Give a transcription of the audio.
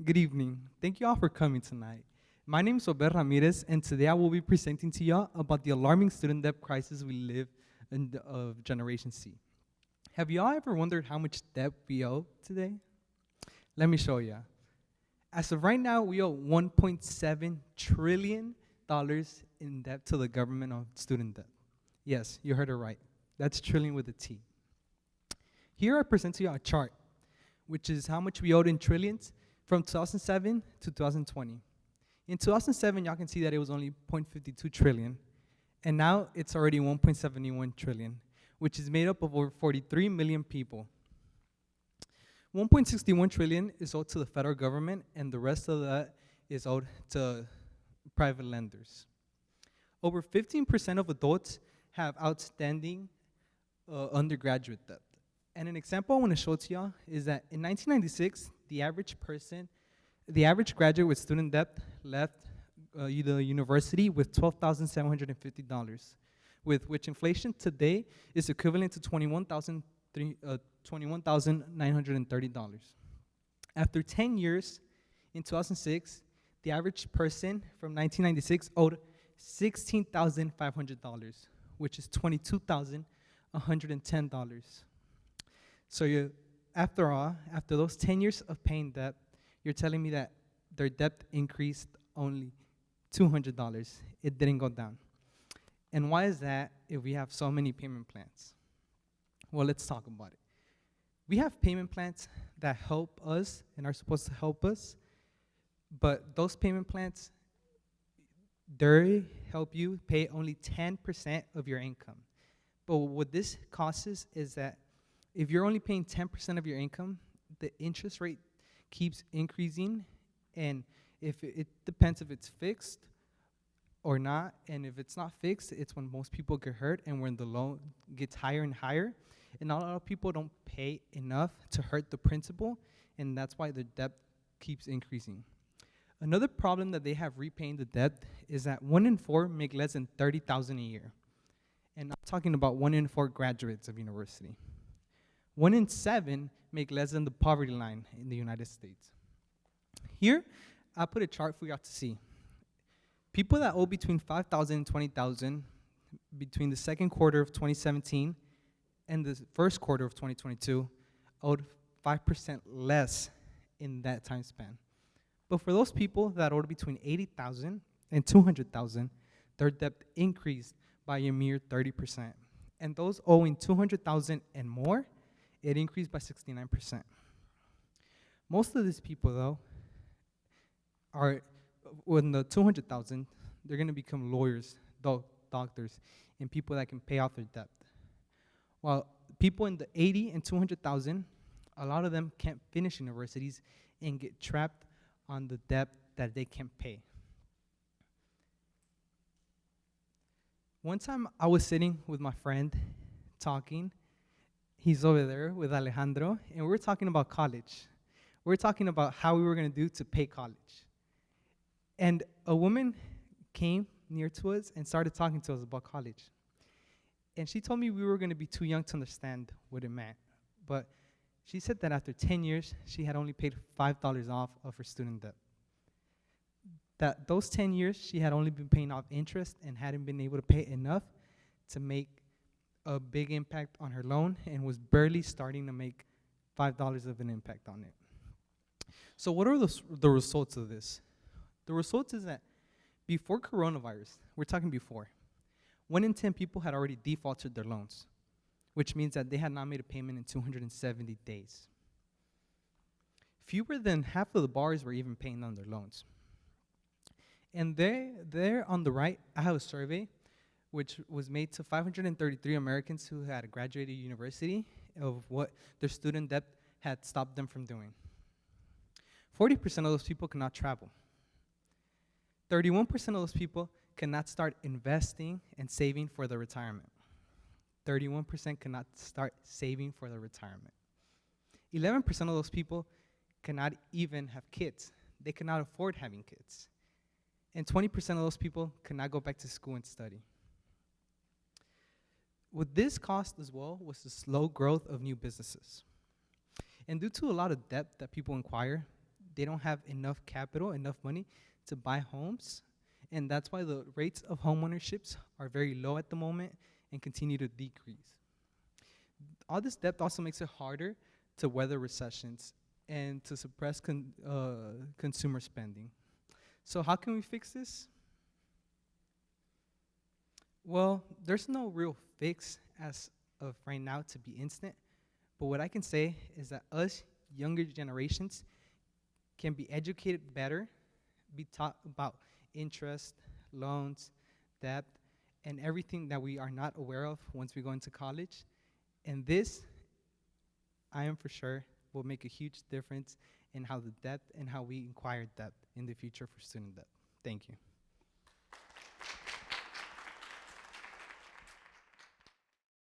Good evening. Thank you all for coming tonight. My name is Obed Ramirez, and today I will be presenting to y'all about the alarming student debt crisis we live in of Generation C. Have y'all ever wondered how much debt we owe today? Let me show you. As of right now, we owe $1.7 trillion in debt to the government of student debt. Yes, you heard it right. That's trillion with a T. Here I present to you a chart, which is how much we owed in trillions from 2007 to 2020. In 2007, y'all can see that it was only 0.52 trillion, and now it's already 1.71 trillion, which is made up of over 43 million people. 1.61 trillion is owed to the federal government, and the rest of that is owed to private lenders. Over 15% of adults have outstanding undergraduate debt. And an example I want to show to y'all is that in 1996, the average graduate with student debt left the university with $12,750, with which inflation today is equivalent to $21,930. After 10 years, in 2006, the average person from 1996 owed $16,500, which is $22,110. So after those 10 years of paying debt, you're telling me that their debt increased only $200. It didn't go down. And why is that if we have so many payment plans? Well, let's talk about it. We have payment plans that help us and are supposed to help us, but those payment plans, they help you pay only 10% of your income. But what this causes is that if you're only paying 10% of your income, the interest rate keeps increasing, and if it depends if it's fixed or not, and if it's not fixed, it's when most people get hurt and when the loan gets higher and higher, and not a lot of people don't pay enough to hurt the principal, and that's why the debt keeps increasing. Another problem that they have repaying the debt is that 1 in 4 make less than $30,000 a year, and I'm talking about 1 in 4 graduates of university. 1 in 7 make less than the poverty line in the United States. Here, I put a chart for you all to see. People that owe between $5,000 and $20,000 between the second quarter of 2017 and the first quarter of 2022 owed 5% less in that time span. But for those people that owed between $80,000 and $200,000, their debt increased by a mere 30%. And those owing $200,000 and more, it increased by 69%. Most of these people, though, are, when the 200,000, they're going to become lawyers, doctors, and people that can pay off their debt. While people in the 80 and 200,000, a lot of them can't finish universities and get trapped on the debt that they can't pay. One time I was sitting with my friend talking. He's over there with Alejandro, and we were talking about college. We were talking about how we were going to do to pay college. And a woman came near to us and started talking to us about college. And she told me we were going to be too young to understand what it meant. But she said that after 10 years, she had only paid $5 off of her student debt. That those 10 years, she had only been paying off interest and hadn't been able to pay enough to make a big impact on her loan, and was barely starting to make $5 of an impact on it. So what are the results of this? The results is that before coronavirus, we're talking before, 1 in 10 people had already defaulted their loans, which means that they had not made a payment in 270 days. Fewer than half of the borrowers were even paying on their loans. And there on the right, I have a survey which was made to 533 Americans who had graduated university of what their student debt had stopped them from doing. 40% of those people cannot travel. 31% of those people cannot start investing and saving for their retirement. 31% cannot start saving for their retirement. 11% of those people cannot even have kids. They cannot afford having kids. And 20% of those people cannot go back to school and study. What this caused as well was the slow growth of new businesses. And due to a lot of debt that people acquire, they don't have enough capital, enough money to buy homes. And that's why the rates of home ownerships are very low at the moment and continue to decrease. All this debt also makes it harder to weather recessions and to suppress consumer spending. So how can we fix this? Well, there's no real fix as of right now to be instant, but what I can say is that us younger generations can be educated better, be taught about interest, loans, debt, and everything that we are not aware of once we go into college. And this, I am for sure, will make a huge difference in how the debt and how we acquire debt in the future for student debt. Thank you.